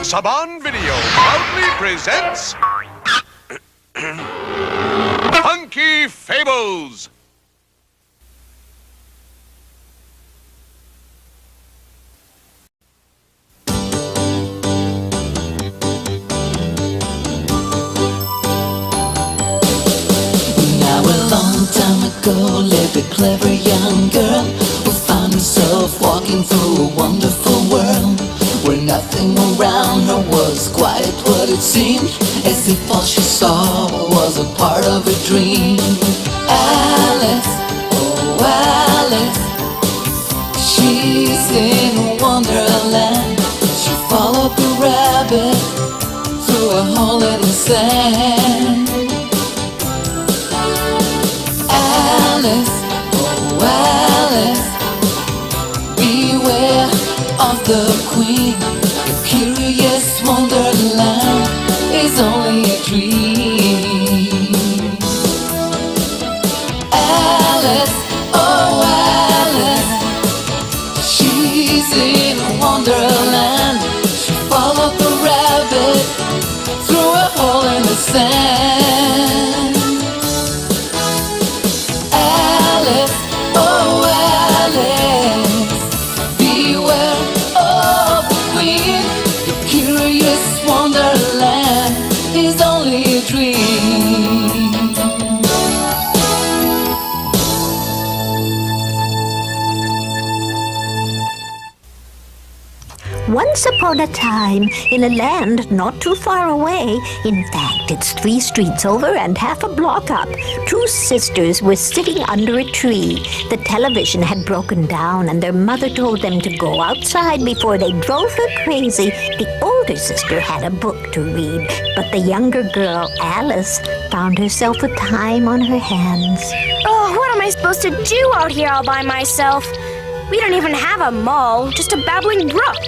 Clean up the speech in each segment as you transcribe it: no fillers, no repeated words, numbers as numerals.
Saban Video proudly presents Funky Fables. Now a long time ago lived a clever young girl who found herself walking through a wonderful world where nothing around her was quite what it seemed, as if all she saw was a part of a dream. Alice, oh Alice, she's in a wonderland. She followed the rabbit through a hole in the sand. Alice, oh Alice, beware of the queen. The curious wonderland is only a dream. Alice, oh Alice, she's in a wonderland. She followed the rabbit through a hole in the sand. Alice, oh Alice, beware of the queen. The curious wonderland is only a dream. Once upon a time, in a land not too far away, in fact, it's 3 streets over and half a block up, 2 sisters were sitting under a tree. The television had broken down and their mother told them to go outside before they drove her crazy. The older sister had a book to read, but the younger girl, Alice, found herself with time on her hands. Oh, what am I supposed to do out here all by myself? We don't even have a mall, just a babbling brook.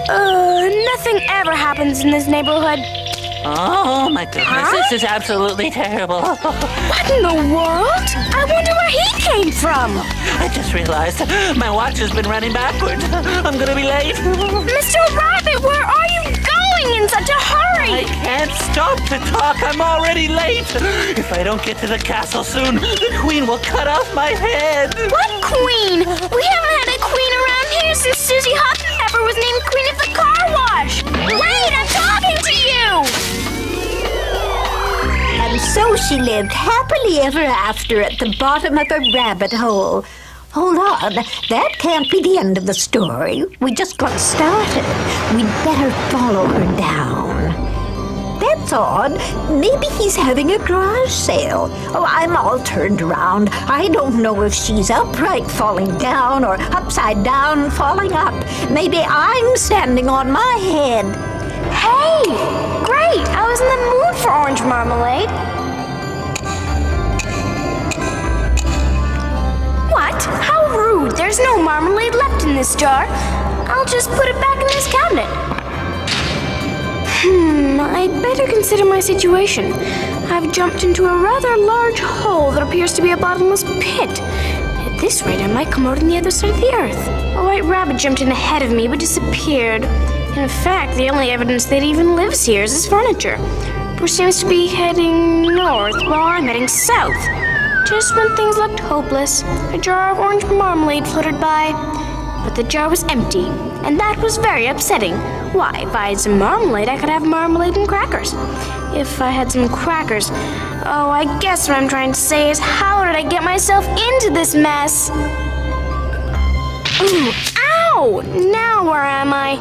Nothing ever happens in this neighborhood. Oh, my goodness, This is absolutely terrible. What in the world? I wonder where he came from. I just realized my watch has been running backward. I'm gonna be late. Mr. Rabbit, where are you going in such a hurry? I can't stop to talk. I'm already late. If I don't get to the castle soon, the queen will cut off my head. What queen? We haven't had a queen around here since Susie Hottenpepper was named queen of the car wash. Wait, I'm talking to you! And so she lived happily ever after at the bottom of a rabbit hole. Hold on, that can't be the end of the story. We just got started. We'd better follow her down. That's odd. Maybe he's having a garage sale. Oh, I'm all turned around. I don't know if she's upright falling down or upside down falling up. Maybe I'm standing on my head. Hey! Great! I was in the mood for orange marmalade. What? How rude! There's no marmalade left in this jar. I'll just put it back in this cabinet. I'd better consider my situation. I've jumped into a rather large hole that appears to be a bottomless pit. At this rate, I might come out on the other side of the earth. A white rabbit jumped in ahead of me but disappeared. In fact, the only evidence that he even lives here is his furniture, which seems to be heading north while I'm heading south. Just when things looked hopeless, a jar of orange marmalade floated by. But the jar was empty, and that was very upsetting. Why, if I had some marmalade, I could have marmalade and crackers. If I had some crackers... Oh, I guess what I'm trying to say is, how did I get myself into this mess? Ooh, ow! Now where am I?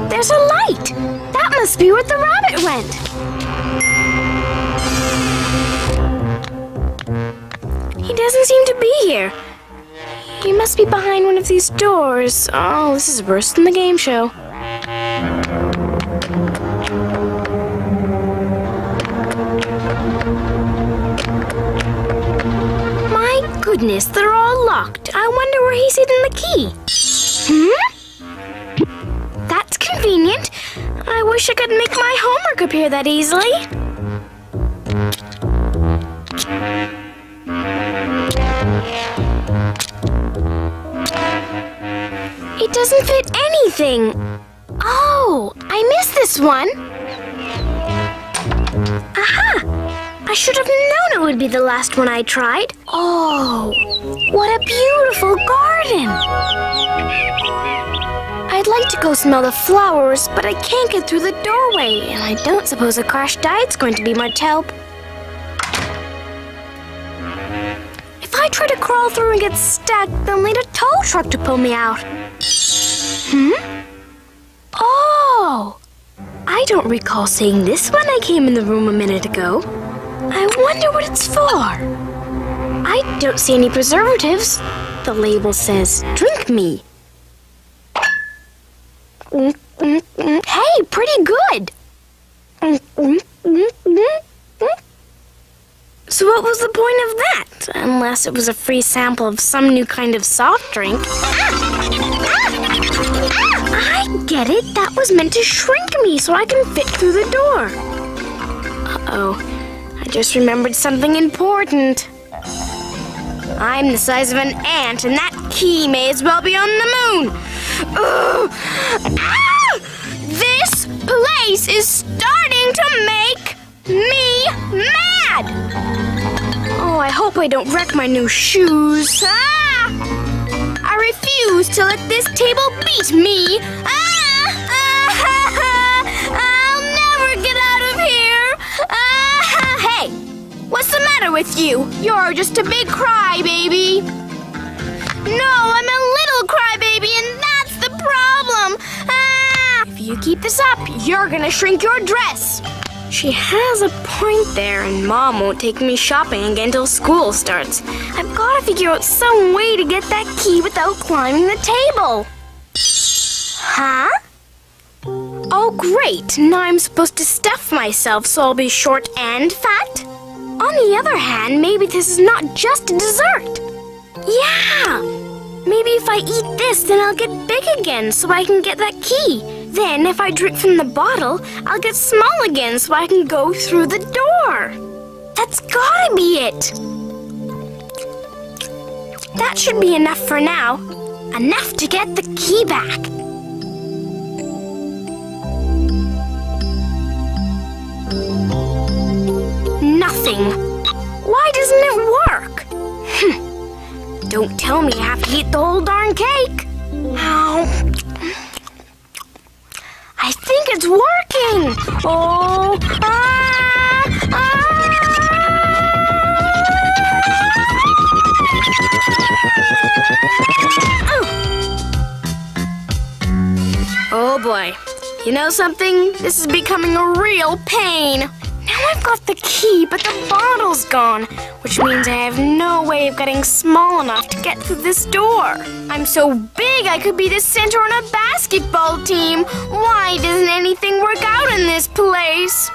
There's a light! That must be where the rabbit went. He doesn't seem to be here. He must be behind one of these doors. Oh, this is worse than the game show. My goodness, they're all locked. I wonder where he's hidden the key. That's convenient. I wish I could make my homework appear that easily. It doesn't fit anything. Oh, I missed this one. Aha! I should have known it would be the last one I tried. Oh, what a beautiful garden. I'd like to go smell the flowers, but I can't get through the doorway, and I don't suppose a crushed diet's going to be much help. If I try to crawl through and get stuck, they'll need a tow truck to pull me out. Oh! I don't recall seeing this when I came in the room a minute ago. I wonder what it's for. I don't see any preservatives. The label says, "Drink me." Hey, pretty good. So what was the point of that? Unless it was a free sample of some new kind of soft drink. I get it. That was meant to shrink me so I can fit through the door. Uh-oh. I just remembered something important. I'm the size of an ant, and that key may as well be on the moon. Ugh. Ah! This place is starting to make me mad! Oh, I hope I don't wreck my new shoes. Ah! I refuse to let this table beat me. Ah! I'll never get out of here. Hey, what's the matter with you? You're just a big crybaby. No, I'm a little crybaby, and that's the problem. If you keep this up, you're gonna shrink your dress. She has a point there, and Mom won't take me shopping again till school starts. I've got to figure out some way to get that key without climbing the table. Huh? Oh, great. Now I'm supposed to stuff myself so I'll be short and fat? On the other hand, maybe this is not just a dessert. Yeah! Maybe if I eat this, then I'll get big again so I can get that key. Then, if I drink from the bottle, I'll get small again so I can go through the door. That's gotta be it. That should be enough for now. Enough to get the key back. Nothing. Why doesn't it work? Don't tell me I have to eat the whole darn cake. Ow. I think it's working. Oh. Oh boy. You know something? This is becoming a real pain. Now I've got the key, but the bottle's gone, which means I have no way of getting small enough to get through this door. I'm so big I could be the center on a basketball team. Why doesn't anything work out in this place?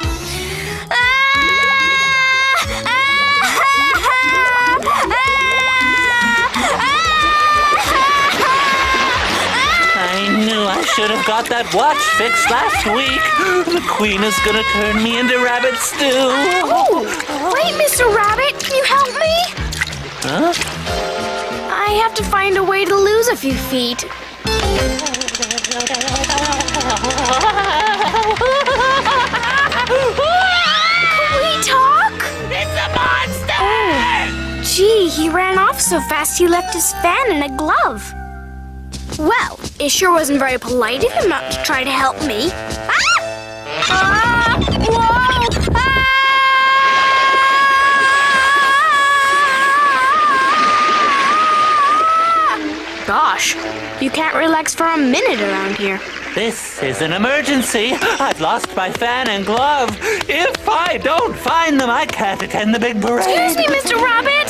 I knew I should have got that watch fixed last week. The Queen is gonna turn me into rabbit stew. Oh, wait, Mr. Rabbit, can you help me? Huh? I have to find a way to lose a few feet. Can we talk? It's a monster! Oh, gee, he ran off so fast he left his fan in a glove. Well, it sure wasn't very polite of him not to try to help me. Whoa! Gosh, you can't relax for a minute around here. This is an emergency. I've lost my fan and glove. If I don't find them, I can't attend the big parade. Excuse me, Mr. Rabbit.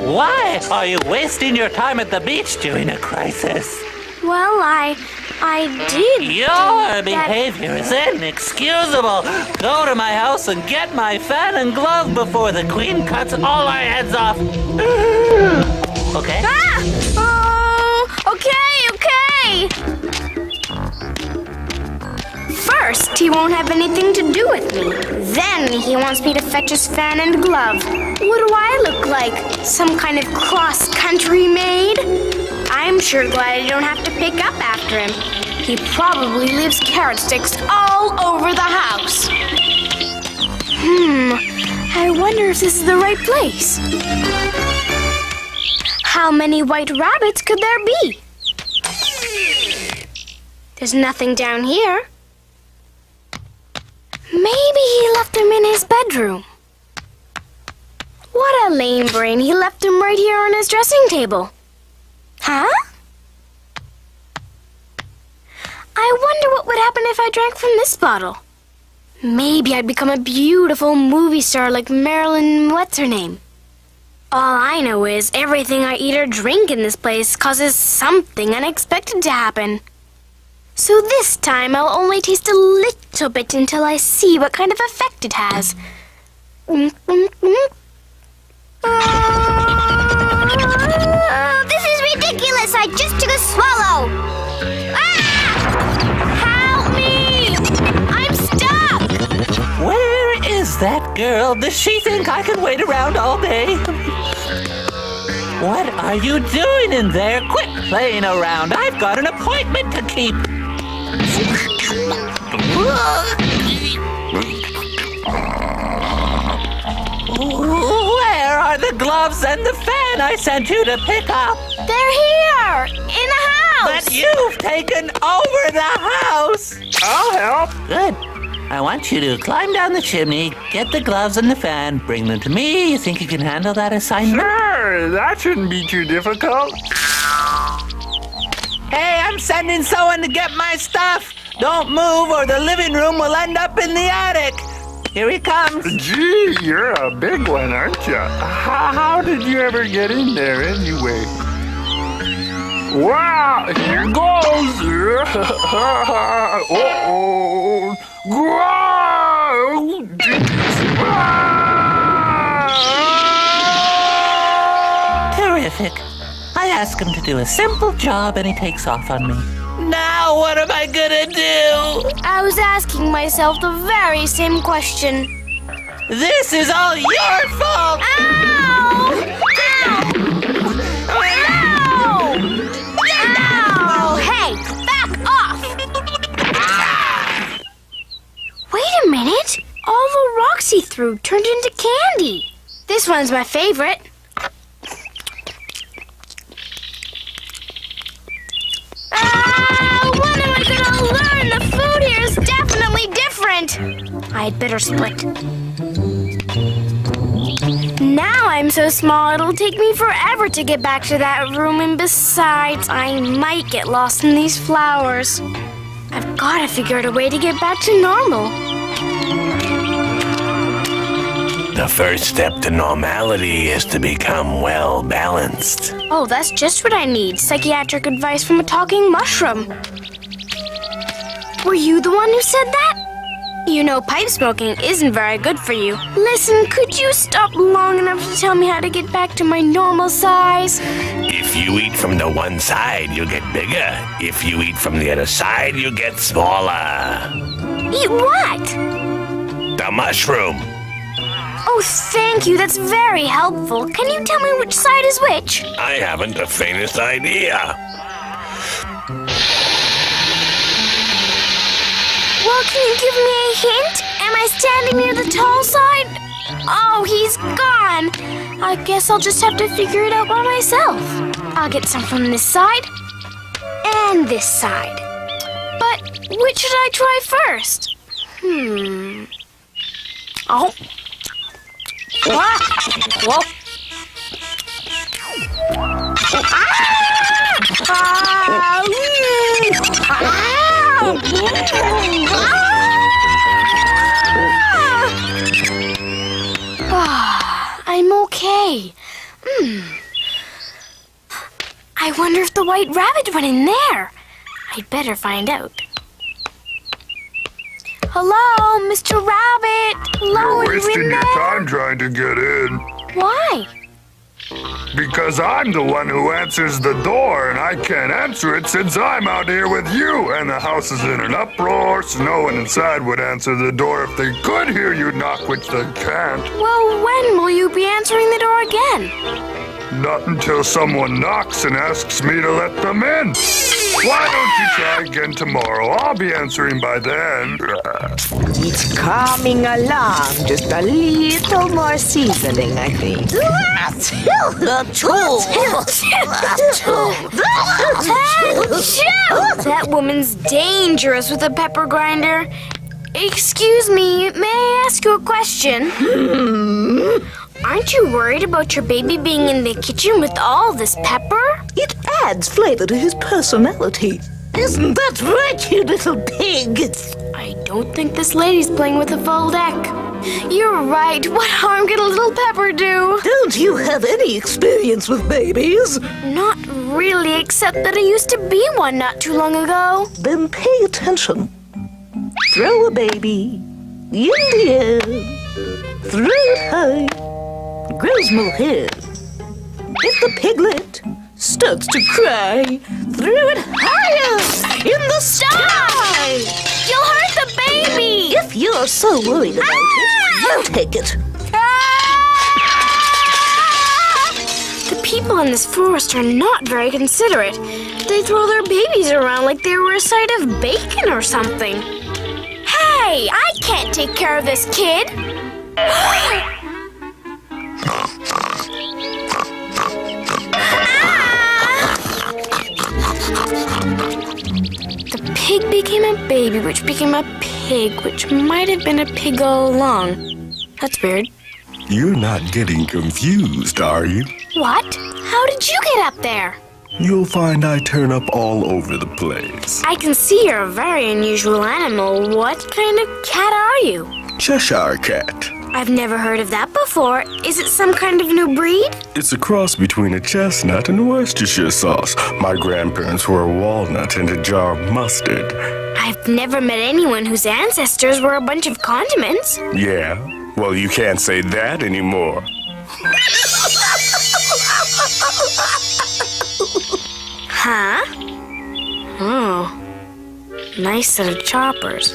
Why are you wasting your time at the beach during a crisis? Well, I did. Your behavior is inexcusable. Go to my house and get my fan and glove before the Queen cuts all our heads off. Okay? Oh, okay. First, he won't have anything to do with me. Then he wants me to fetch his fan and glove. What do I look like? Some kind of cross-country maid? I'm sure glad I don't have to pick up after him. He probably leaves carrot sticks all over the house. I wonder if this is the right place. How many white rabbits could there be? There's nothing down here. Maybe he left them in his bedroom. What a lame brain. He left them right here on his dressing table. Huh? I wonder what would happen if I drank from this bottle. Maybe I'd become a beautiful movie star like Marilyn what's-her-name. All I know is everything I eat or drink in this place causes something unexpected to happen. So this time I'll only taste a little bit until I see what kind of effect it has. This is ridiculous! I just took a swallow! Help me! I'm stuck! Where is that girl? Does she think I can wait around all day? What are you doing in there? Quit playing around. I've got an appointment to keep. Where are the gloves and the fan I sent you to pick up? They're here! In the house! But you've taken over the house! I'll help. Good. I want you to climb down the chimney, get the gloves and the fan, bring them to me. You think you can handle that assignment? Sure, that shouldn't be too difficult. Hey, I'm sending someone to get my stuff. Don't move or the living room will end up in the attic. Here he comes. Gee, you're a big one, aren't you? How did you ever get in there anyway? Wow, here goes. Uh-oh. Terrific. I ask him to do a simple job and he takes off on me. Now what am I gonna do? I was asking myself the very same question. This is all your fault! Ow! Ow! Ow! Ow! Hey, back off! Wait a minute. All the rocks he threw turned into candy. This one's my favorite. When am I gonna learn? The food here is definitely different. I'd better split. Now I'm so small it'll take me forever to get back to that room, and besides, I might get lost in these flowers. I've gotta figure out a way to get back to normal. The first step to normality is to become well balanced. Oh, that's just what I need. Psychiatric advice from a talking mushroom. Were you the one who said that? You know, pipe smoking isn't very good for you. Listen, could you stop long enough to tell me how to get back to my normal size? If you eat from the one side, you'll get bigger. If you eat from the other side, you'll get smaller. Eat what? The mushroom. Oh, thank you. That's very helpful. Can you tell me which side is which? I haven't the faintest idea. Well, can you give me a hint? Am I standing near the tall side? Oh, he's gone. I guess I'll just have to figure it out by myself. I'll get some from this side and this side. But which should I try first? Oh. Ah! Whoa. I'm okay. I wonder if the white rabbit went in there. I'd better find out. Hello, Mr. Rabbit. Hello, You're are you wasting in your there? time trying to get in. Why? Because I'm the one who answers the door, and I can't answer it since I'm out here with you, and the house is in an uproar, so no one inside would answer the door if they could hear you knock, which they can't. Well, when will you be answering the door again? Not until someone knocks and asks me to let them in. Why don't you try again tomorrow? I'll be answering by then. It's coming along. Just a little more seasoning, I think. That woman's dangerous with a pepper grinder. Excuse me, may I ask you a question? Aren't you worried about your baby being in the kitchen with all this pepper? It adds flavor to his personality. Isn't that right, you little pig? I don't think this lady's playing with a full deck. You're right. What harm can a little pepper do? Don't you have any experience with babies? Not really, except that I used to be one not too long ago. Then pay attention. Throw a baby in the air. Throw it high. Grows more hair. If the piglet starts to cry, throw it higher in the sky. You'll hurt the baby. If you're so worried about it, you take it. The people in this forest are not very considerate. They throw their babies around like they were a side of bacon or something. Hey, I can't take care of this kid. The pig became a baby, which became a pig, which might have been a pig all along. That's weird. You're not getting confused, are you? What? How did you get up there? You'll find I turn up all over the place. I can see you're a very unusual animal. What kind of cat are you? Cheshire Cat. I've never heard of that before. Is it some kind of new breed? It's a cross between a chestnut and a Worcestershire sauce. My grandparents were a walnut and a jar of mustard. I've never met anyone whose ancestors were a bunch of condiments. Yeah? Well, you can't say that anymore. Huh? Oh. Nice set of choppers.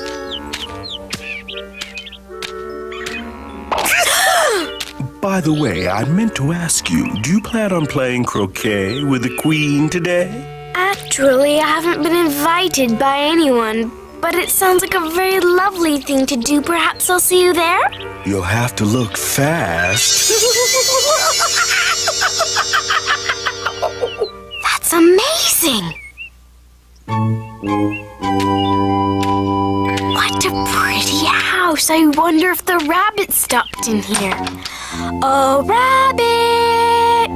By the way, I meant to ask you, do you plan on playing croquet with the Queen today? Actually, I haven't been invited by anyone, but it sounds like a very lovely thing to do. Perhaps I'll see you there? You'll have to look fast. That's amazing! What a pretty house. I wonder if the rabbit stopped in here. Oh, rabbit!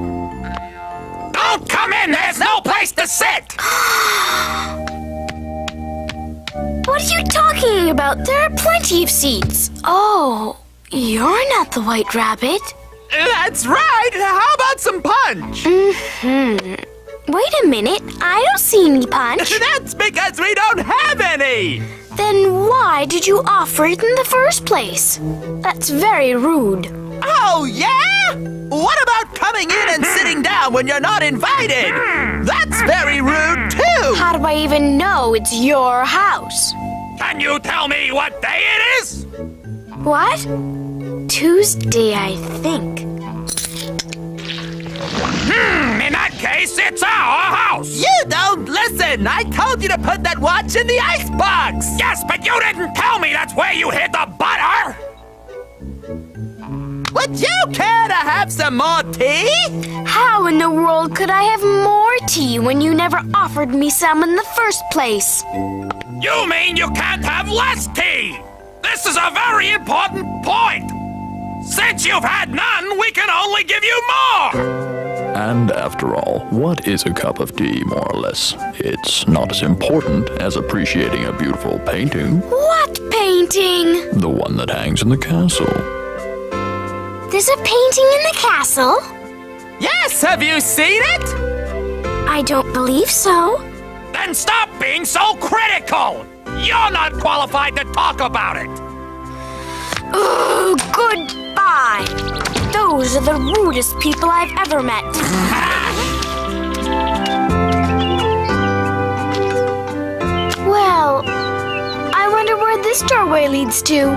Don't come in! There's no place to sit! What are you talking about? There are plenty of seats. Oh, you're not the white rabbit. That's right! How about some punch? Wait a minute, I don't see any punch. That's because we don't have any! Then why did you offer it in the first place? That's very rude. Oh, yeah? What about coming in and sitting down when you're not invited? That's very rude, too! How do I even know it's your house? Can you tell me what day it is? What? Tuesday, I think. In that case, it's our house! You don't listen! I told you to put that watch in the icebox! Yes, but you didn't tell me that's where you hid the butter! Would you care to have some more tea? How in the world could I have more tea when you never offered me some in the first place? You mean you can't have less tea? This is a very important point! Since you've had none, we can only give you more! And after all, what is a cup of tea, more or less? It's not as important as appreciating a beautiful painting. What painting? The one that hangs in the castle. There's a painting in the castle? Yes, have you seen it? I don't believe so. Then stop being so critical! You're not qualified to talk about it! Ugh, goodbye! Those are the rudest people I've ever met. Well, I wonder where this doorway leads to.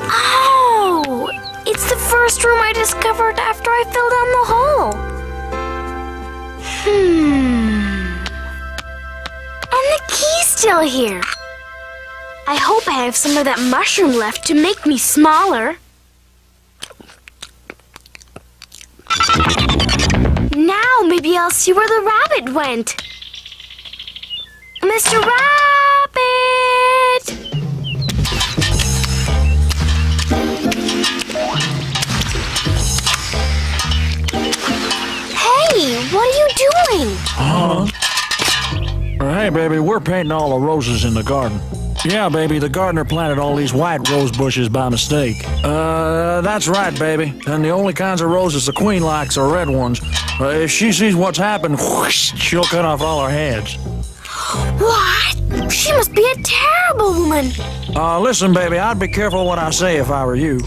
Oh! It's the first room I discovered after after I fill down the hole. And the key's still here. I hope I have some of that mushroom left to make me smaller. Now maybe I'll see where the rabbit went. Mr. Rabbit! Hey, what are you doing? Hey, baby, we're painting all the roses in the garden. Yeah, baby, the gardener planted all these white rose bushes by mistake. That's right, baby. And the only kinds of roses the queen likes are red ones. If she sees what's happened, whoosh, she'll cut off all our heads. What? She must be a terrible woman. Listen, baby, I'd be careful what I say if I were you.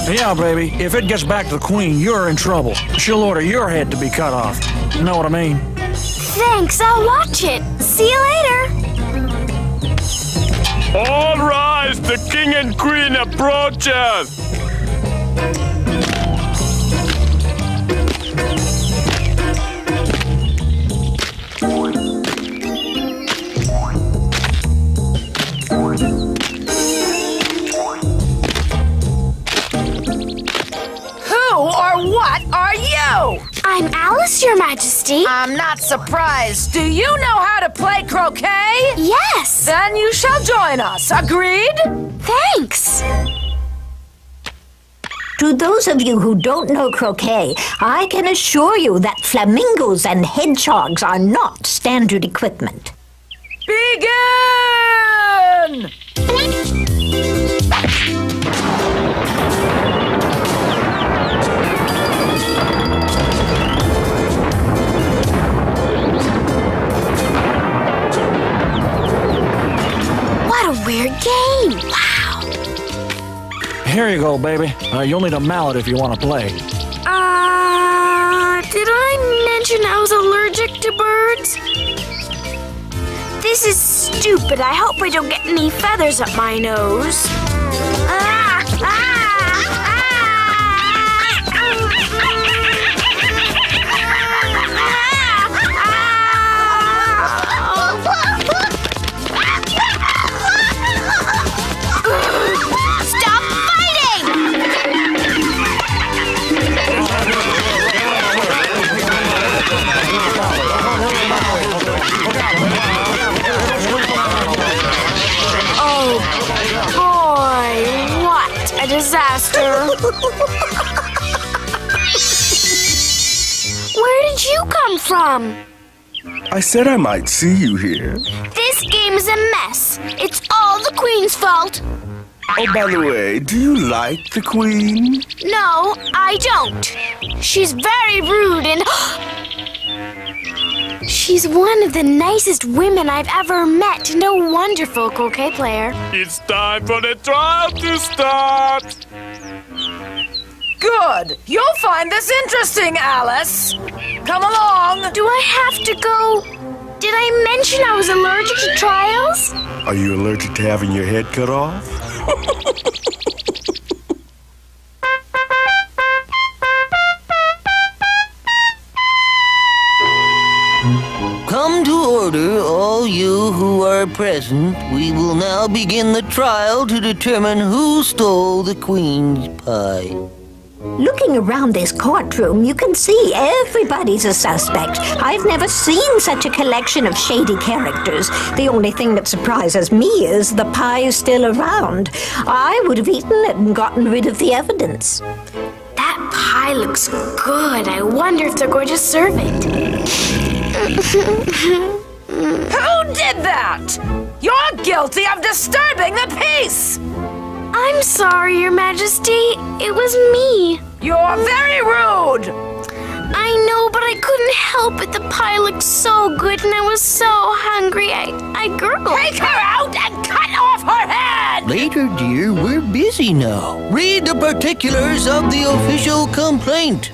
Yeah, baby, if it gets back to the queen, you're in trouble. She'll order your head to be cut off. You know what I mean? Thanks, I'll watch it. See you later. All rise, the king and queen approaches! Who or what are you? I'm Alice, Your Majesty. I'm not surprised. Do you know how to play croquet? Yes. Then you shall join us. Agreed? Thanks. To those of you who don't know croquet, I can assure you that flamingos and hedgehogs are not standard equipment. Begin! What a weird game. Wow. Here you go, baby. You'll need a mallet if you want to play. Did I mention I was allergic to birds? This is stupid. I hope I don't get any feathers up my nose. Stop fighting! Oh, boy, what a disaster. Where did you come from? I said I might see you here. This game is a mess. It's all the Queen's fault. Oh, by the way, do you like the queen? No, I don't. She's very rude and... She's one of the nicest women I've ever met and a wonderful croquet player. It's time for the trial to start! Good. You'll find this interesting, Alice. Come along. Do I have to go? Did I mention I was allergic to trials? Are you allergic to having your head cut off? Come to order, all you who are present. We will now begin the trial to determine who stole the Queen's pie. Looking around this courtroom, you can see everybody's a suspect. I've never seen such a collection of shady characters. The only thing that surprises me is the pie is still around. I would have eaten it and gotten rid of the evidence. That pie looks good. I wonder if they're going to serve it. Who did that? You're guilty of disturbing the peace. I'm sorry, Your Majesty. It was me. You're very rude. I know, but I couldn't help it. The pie looked so good and I was so hungry. I gurgled. Take her out and cut off her head! Later, dear, we're busy now. Read the particulars of the official complaint.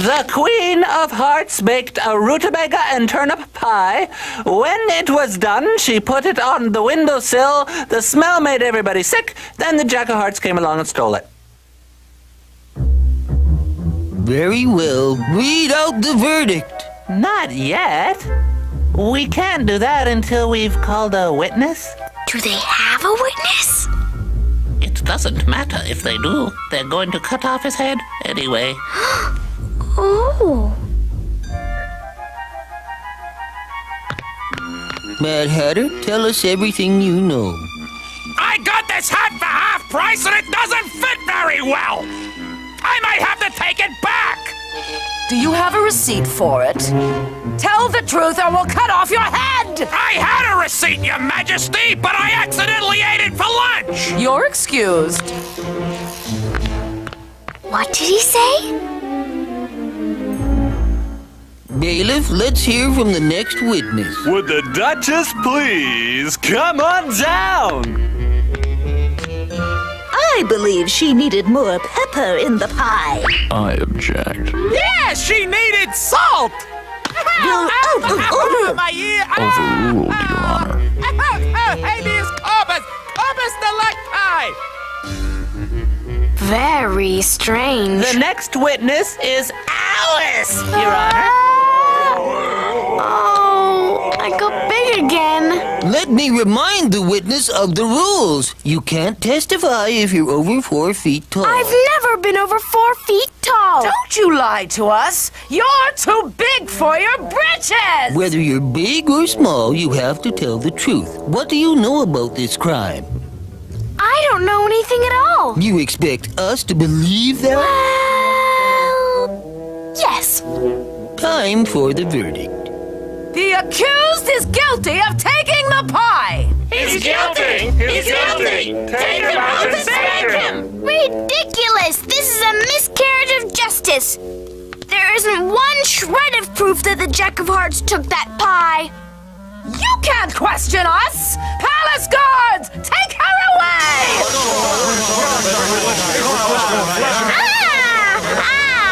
The Queen of Hearts baked a rutabaga and turnip pie. When it was done, she put it on the windowsill. The smell made everybody sick. Then the Jack of Hearts came along and stole it. Very well. Read out the verdict. Not yet. We can't do that until we've called a witness. Do they have a witness? It doesn't matter if they do. They're going to cut off his head anyway. Oh. Mad Hatter, tell us everything you know. I got this hat for half price and it doesn't fit very well. I might have to take it back. Do you have a receipt for it? Tell the truth or we'll cut off your head! I had a receipt, Your Majesty, but I accidentally ate it for lunch. You're excused. What did he say? Bailiff, let's hear from the next witness. Would the Duchess please come on down? I believe she needed more pepper in the pie. I object. Yeah, she needed salt! My ear! Overruled, Your Honor. Habeas corpus! Corpus delicti! Very strange. The next witness is Alice, Your Honor. Oh, I got big again. Let me remind the witness of the rules. You can't testify if you're over 4 feet tall. I've never been over 4 feet tall. Don't you lie to us. You're too big for your britches. Whether you're big or small, you have to tell the truth. What do you know about this crime? I don't know anything at all. You expect us to believe that? Well, yes. Time for the verdict. The accused is guilty of taking the pie. He's guilty! He's guilty! Take him out and spank him! Ridiculous! This is a miscarriage of justice. There isn't one shred of proof that the Jack of Hearts took that pie. You can't question us! Palace guards, take her away!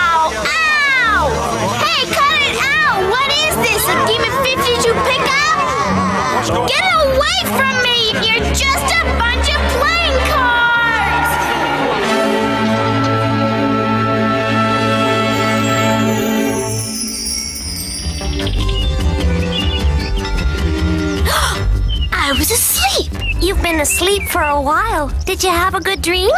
Ow! Ow! Hey, cut it out! What is this, a game of 52 pickup? Get away from me! You're just a bunch of playing cards! I was asleep. You've been asleep for a while. Did you have a good dream?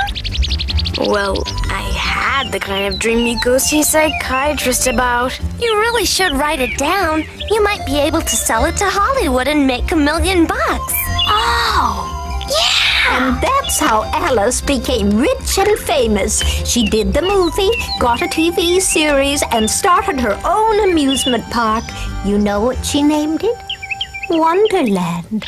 Well, I had the kind of dream you go see a psychiatrist about. You really should write it down. You might be able to sell it to Hollywood and make $1 million. Oh, yeah! And that's how Alice became rich and famous. She did the movie, got a TV series, and started her own amusement park. You know what she named it? Wonderland.